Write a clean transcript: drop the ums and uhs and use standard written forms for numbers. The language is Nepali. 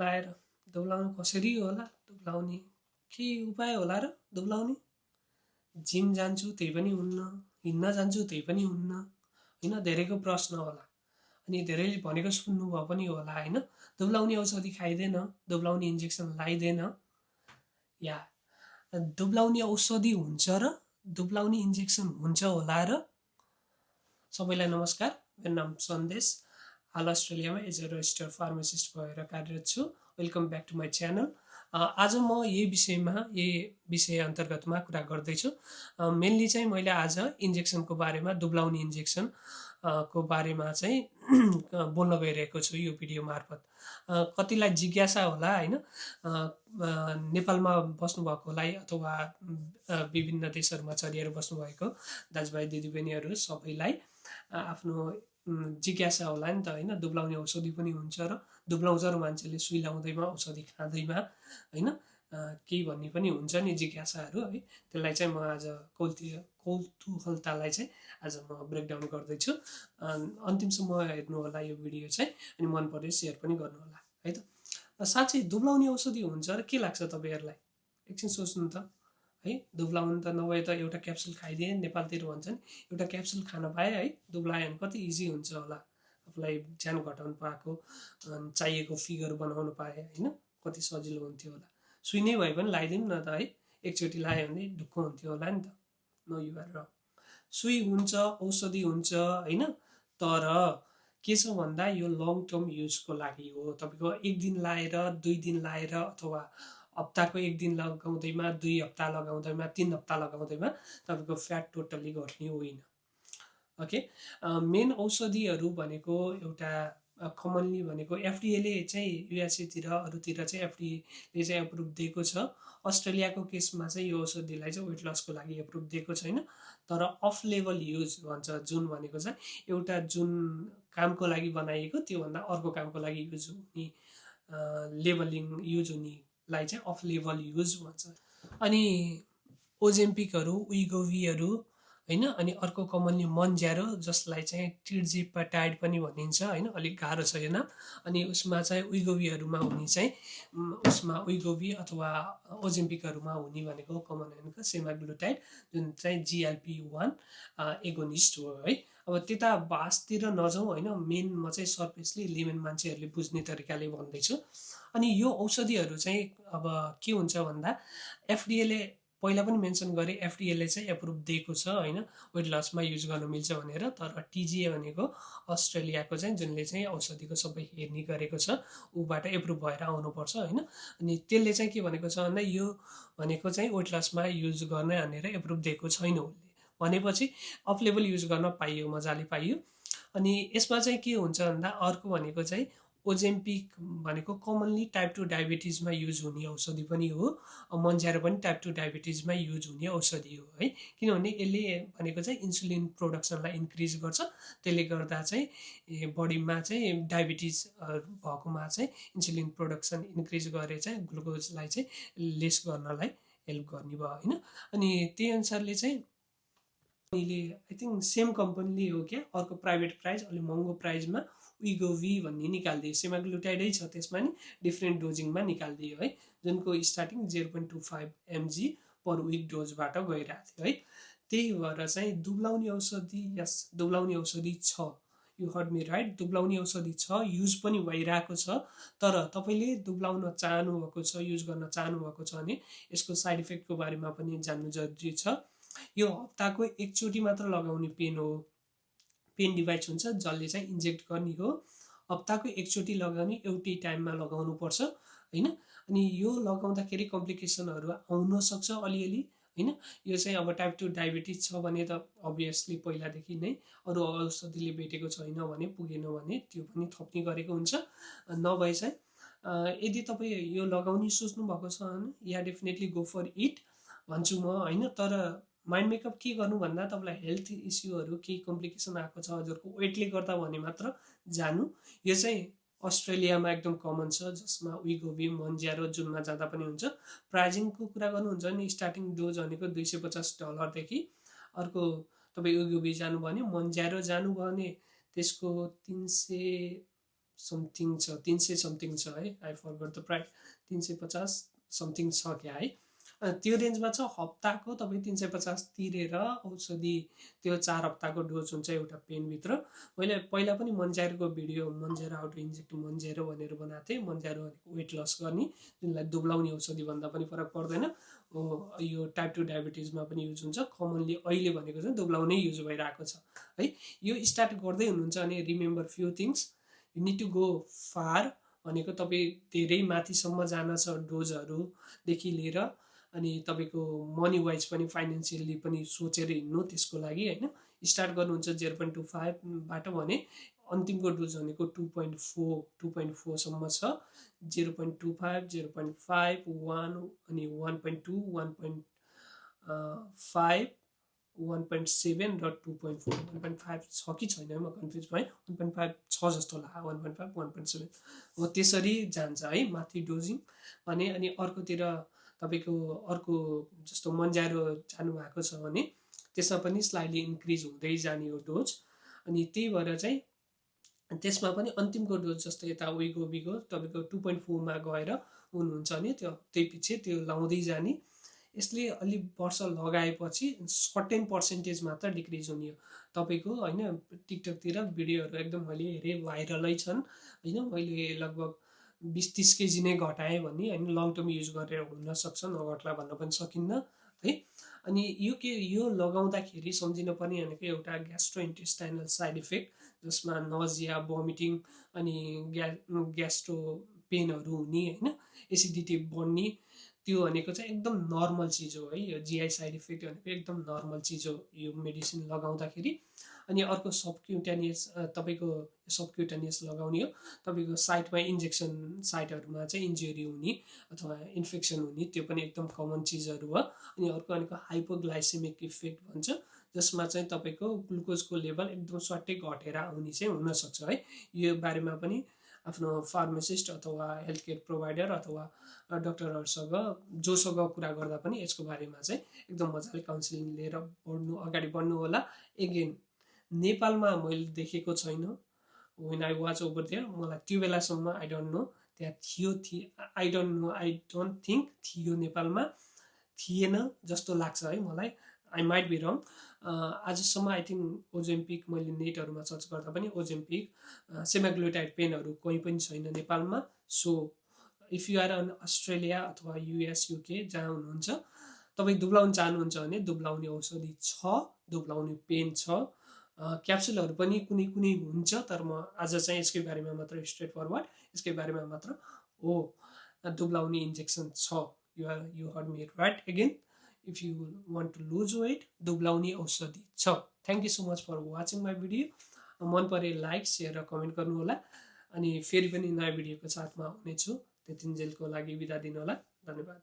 लाएर दुब्लाउनु कसरी होला दुब्लाउने के उपाय होला र दुब्लाउने जिम जान्छु त्यही पनि हुन्न हिँड्न जान्छु त्यही पनि हुन्न हैन धेरैको प्रश्न होला अनि धेरैले भनेको सुन्नुभयो पनि होला हैन दुब्लाउने औषधि खाइदैन दुब्लाउने इन्जेक्सन लाइदैन या दुब्लाउने औषधि हुन्छ र दुब्लाउने इन्जेक्सन हुन्छ होला र सबैलाई नमस्कार मेरो नाम सन्देश हाल अस्ट्रेलियामा एज अ रजिस्टर्ड फार्मासिस्ट भएर कार्यरत छु welcome back to my channel आज म यही विषय अन्तर्गतमा कुरा गर्दैछु मेनली चाहिँ मैले आज इन्जेक्सनको बारेमा दुब्लाउने इन्जेक्सन को बारेमा चाहिँ बोल्न गइरहेको छु यो भिडियो मार्फत कतिलाई जिज्ञासा होला हैन नेपालमा बस्नुभएकोलाई अथवा विभिन्न देशहरूमा चढिएर बस्नुभएको दाजुभाइ दिदीबहिनीहरू सबैलाई आफ्नो जिज्ञासा होला नि त हैन दुब्लाउने औषधि पनि हुन्छ र दुब्लाउँछ र मान्छेले सुई लाउँदैमा औषधि खाँदैमा हैन केही भन्ने पनि हुन्छ नि जिज्ञासाहरू है त्यसलाई चाहिँ म आज कौतूहलतालाई चाहिँ आज म ब्रेकडाउन गर्दैछु अन्तिमसम्म हेर्नु होला यो भिडियो चाहिँ अनि मन पर्यो सेयर पनि गर्नु होला है त साँच्चै दुब्लाउने औषधि हुन्छ र के लाग्छ तपाईहरुलाई एकछिन सोच्नु त है दुब्लाउनु त नभए त एउटा क्याप्सुल खाइदिए नेपालतिर भन्छन् एउटा क्याप्सुल खान पाए है दुब्लायो भने कति इजी हुन्छ होला आफूलाई ज्यान घटाउनु पाएको चाहिएको फिगर बनाउनु पाए हैन कति सजिलो हुन्थ्यो होला सुई नै भए पनि लगाइदिउँ न त है एकचोटि लायो भने ढुक्क हुन्थ्यो होला नि त नो यु आर रङ सुई हुन्छ औषधि हुन्छ हैन तर के छ भन्दा यो लङ टर्म युजको लागि हो तपाईको एक दिन लाएर दुई दिन लाएर अथवा हप्ताको एक दिन लगाउँदैमा दुई हप्ता लगाउँदैमा तीन हप्ता लगाउँदैमा तपाईको फ्याट टोटली घट्ने होइन ओके मेन औषधिहरू भनेको एउटा कमनली भनेको एफडीएले चाहिँ युएसए तिर अरूतिर चाहिँ एफडीएले चाहिँ एप्रुभ दिएको छ अस्ट्रेलियाको केसमा चाहिँ यो औषधिलाई चाहिँ वेट लसको लागि एप्रुभ दिएको छैन तर अफ लेभल युज भन्छ जुन भनेको चाहिँ एउटा जुन कामको लागि बनाइएको त्यो भन्दा अर्को कामको लागि युज हुने लेभलिङ युज हुनेलाई चाहिँ अफ लेभल युज भन्छ अनि ओजेम्पिकहरू उइगोवीहरू हैन अनि अर्को कमनली मन्ज्यारो जसलाई चाहिँ टिर्जिपेटाइड पनि भनिन्छ हैन अलिक गाह्रो छ यो नाम अनि उसमा चाहिँ उइगोवीहरूमा हुने चाहिँ उसमा उइगोवी अथवा ओजेम्पिकहरूमा हुने भनेको कमन भनेको सेमाग्लुटाइड जुन चाहिँ GLP-1 एगोनिस्ट हो है अब त्यता भासतिर नजाउँ हैन मेन म चाहिँ सर्फेसली लेमन मान्छेहरूले बुझ्ने तरिकाले भन्दैछु अनि यो औषधिहरू चाहिँ अब के हुन्छ भन्दा एफडीएले पहिला पनि मेन्सन गरे एफडीएले चाहिँ एप्रुभ दिएको छ हैन वेट लसमा युज गर्न मिल्छ भनेर तर टीजीए भनेको अस्ट्रेलियाको चाहिँ जुनले चाहिँ औषधिको सबै हेर्ने गरेको छ उबाट एप्रुभ भएर आउनुपर्छ हैन अनि त्यसले चाहिँ के भनेको छ भन्दा यो भनेको चाहिँ वेट लसमा युज गर्ने भनेर एप्रुभ दिएको छैन उसले भनेपछि अफ लेभल युज गर्न पाइयो मजाले पाइयो अनि यसमा चाहिँ के हुन्छ भन्दा अर्को भनेको चाहिँ ओजेम्पिक भनेको कमनली टाइप 2 डायबिटिजमा युज हुने औषधि पनि हो मन्ज्यारो पनि टाइप 2 डायबिटिजमा युज हुने औषधि हो है किनभने यसले भनेको चाहिँ इन्सुलिन प्रोडक्सनलाई इन्क्रिज गर्छ त्यसले गर्दा चाहिँ बडीमा चाहिँ डायबिटिज भएकोमा चाहिँ इन्सुलिन प्रोडक्सन इन्क्रिज गरे चाहिँ ग्लुकोजलाई चाहिँ लेस गर्नलाई हेल्प गर्ने भयो हैन अनि त्यही अनुसारले चाहिँ अहिले आई थिंक सेम कम्पनीले हो क्या अर्को प्राइभेट प्राइस अलि महँगो प्राइसमा उइगोवी भन्ने निकालिदियो सेमाग्लुटाइडै छ त्यसमा नि डिफ्रेन्ट डोजिङमा निकालिदियो है जुनको स्टार्टिङ 0.25 mg पर विक डोजबाट गइरहेको थियो है त्यही भएर चाहिँ दुब्लाउने औषधि यस दुब्लाउने औषधि छ यु हर्ड मी राइट दुब्लाउने औषधि छ युज पनि भइरहेको छ तर तपाईले दुब्लाउन चाहनु भएको छ युज गर्न चाहनु भएको छ भने यसको साइड इफेक्टको बारेमा पनि जान्नु जरुरी छ यो हप्ताको एकचोटी मात्र लगाउने पेन हो पेन डिभाइस हुन्छ जसले चाहिँ इन्जेक्ट गर्ने हो हप्ताको एकचोटी लगाउने एउटै टाइममा लगाउनु पर्छ हैन अनि यो लगाउँदाखेरि कम्प्लिकेसनहरु आउन सक्छ अलिअलि हैन यो चाहिँ अब टाइप 2 डायबिटिज छ भने त अभियसली पहिलादेखि नै अरु औषधिले भेटेको छैन भने पुगेन भने त्यो पनि थप्ने गरेको हुन्छ नभए चाहिँ यदि तपाई यो लगाउने सोच्नु भएको छ भने या डेफिनेटली गो फर इट भन्छु म हैन तर माइन्ड मेकअप के गर्नु भन्दा तपाईलाई हेल्थ इस्युहरु के कम्प्लिकेसन आएको छ हजुरको वेटले गर्दा भने मात्र जानु यो चाहिँ अस्ट्रेलियामा एकदम कमन छ जसमा उइगोवी मन्ज्यारो जुनमा जाँदा पनि हुन्छ प्राइजिङको कुरा गर्नुहुन्छ नि स्टार्टिङ डोज भनेको $250 देखि अर्को तपाई उइगोवी जानु भने मन्ज्यारो जानु भने त्यसको 300 समथिङ छ, 300 समथिङ छ है, आई फरगट द प्राइस, 350 समथिङ छ क्या है। त्यो रेन्जमा छ। हप्ताको तपाईँ 350 तिरेर औषधि, त्यो 4 हप्ताको डोज हुन्छ एउटा पेनभित्र। मैले पहिला पनि मन्ज्यारोको भिडियो, मन्ज्यारो हाउ टु इन्जेक्ट मन्ज्यारो भनेर बनाएको थिएँ। मन्ज्यारो भनेको वेट लस गर्ने, जुनलाई दुब्लाउने औषधि भन्दा पनि फरक पर्दैन। यो टाइप 2 डायबिटिजमा पनि युज हुन्छ। कमनली अहिले भनेको चाहिँ दुब्लाउनै युज भइरहेको छ है। यो स्टार्ट गर्दै हुनुहुन्छ भने remember few things, you need to go far, भनेको तपाईँ धेरै माथिसम्म जान छ डोजहरूदेखि लिएर, अनि तपाईँको मनी वाइज पनि फाइनेन्सियली पनि सोचेर हिँड्नु त्यसको लागि होइन। स्टार्ट गर्नुहुन्छ 0.25बाट भने अन्तिमको डोज भनेको 2.4 सम्म छ। 0.25, 0.5, 1 अनि 1.2, 1.5, 1.7 र 2.4। 1.5 छ कि छैन म कन्फ्युज भएँ। 1.5 छ जस्तो लाग्यो। 1.5, 1.7 हो, त्यसरी जान्छ है माथि डोजिङ भने। अनि अर्कोतिर तपाईँको अर्को जस्तो मन्ज्यारो जानुभएको छ भने त्यसमा पनि स्लाइडली इन्क्रिज हुँदै जाने हो डोज। अनि त्यही भएर चाहिँ त्यसमा पनि अन्तिमको डोज जस्तो यता विगो तपाईँको 2.4मा गएर हुनुहुन्छ भने त्यही पछि त्यो लाउँदै जाने। यसले अलि वर्ष लगाएपछि सर्टेन पर्सेन्टेज मात्र डिक्रिज हुने हो तपाईँको होइन। टिकटकतिर भिडियोहरू एकदम मैले हेरेँ, भाइरलै छन् होइन। मैले लगभग 20-30 केजी नै घटाएँ भन्ने होइन। लङ टर्म युज गरेर हुनसक्छ, नघट्ला भन्न पनि सकिन्न है। अनि यो लगाउँदाखेरि सम्झिन पर्ने भनेको एउटा ग्यास्ट्रो इन्टेस्टाइनल साइड इफेक्ट, जसमा नजिया, भोमिटिङ अनि ग्यास्ट्रो पेनहरू हुने होइन, एसिडिटी बढ्ने, त्यो भनेको चाहिँ एकदम नर्मल चिज हो है। यो जिआई साइड इफेक्ट भनेको एकदम नर्मल चिज हो यो मेडिसिन लगाउँदाखेरि। अनि अर्को सबक्युटेनियस, तपाईँको सबक्युटेनियस लगाउने हो तपाईँको साइटमा, इन्जेक्सन साइटहरूमा चाहिँ इन्जुरी हुने अथवा इन्फेक्सन हुने, त्यो पनि एकदम कमन चिजहरू हो। अनि अर्को भनेको हाइपोग्लाइसेमिक इफेक्ट भन्छ, जसमा चाहिँ तपाईँको ग्लुकोजको लेभल एकदम स्वाट्टै घटेर आउने चाहिँ हुनसक्छ है। यो बारेमा पनि आफ्नो फार्मासिस्ट अथवा हेल्थ केयर प्रोभाइडर अथवा डक्टरहरूसँग जोसँग कुरा गर्दा पनि यसको बारेमा चाहिँ एकदम मजाले काउन्सिलिङ लिएर अगाडि बढ्नु होला। एगेन नेपालमा मैले देखेको छैन, when I watch over there, मलाई त्यो बेलासम्म आई डोन्ट नो त्यहाँ थियो आई डोन्ट थिङ्क थियो, नेपालमा थिएन जस्तो लाग्छ है मलाई। I might be wrong. आजसम्म आई थिङ्क ओजेम्पिक, मैले नेटहरूमा सर्च गर्दा पनि ओजेम्पिक, सेमाग्लुटाइड पेनहरू कोही पनि छैन नेपालमा। So if you are on Australia अथवा युएस, युके जहाँ हुनुहुन्छ, तपाईँ दुब्लाउन चाहनुहुन्छ भने दुब्लाउने औषधि छ, दुब्लाउने पेन छ, क्याप्सुलहरू पनि कुनै कुनै हुन्छ। तर म आज चाहिँ यसकै बारेमा मात्र स्ट्रेट फरवर्ड यसकै बारेमा मात्र हो, दुब्लाउने इन्जेक्सन छ। You heard me right. Again if you want to lose weight, दुब्लाउने औषधि छ। Thank you so much for watching my video. मन परे लाइक, सेयर र कमेन्ट गर्नुहोला। अनि फेरि पनि नयाँ भिडियोको साथमा हुनेछु। त्यतिन्जेलको लागि बिदा दिनु होला। धन्यवाद।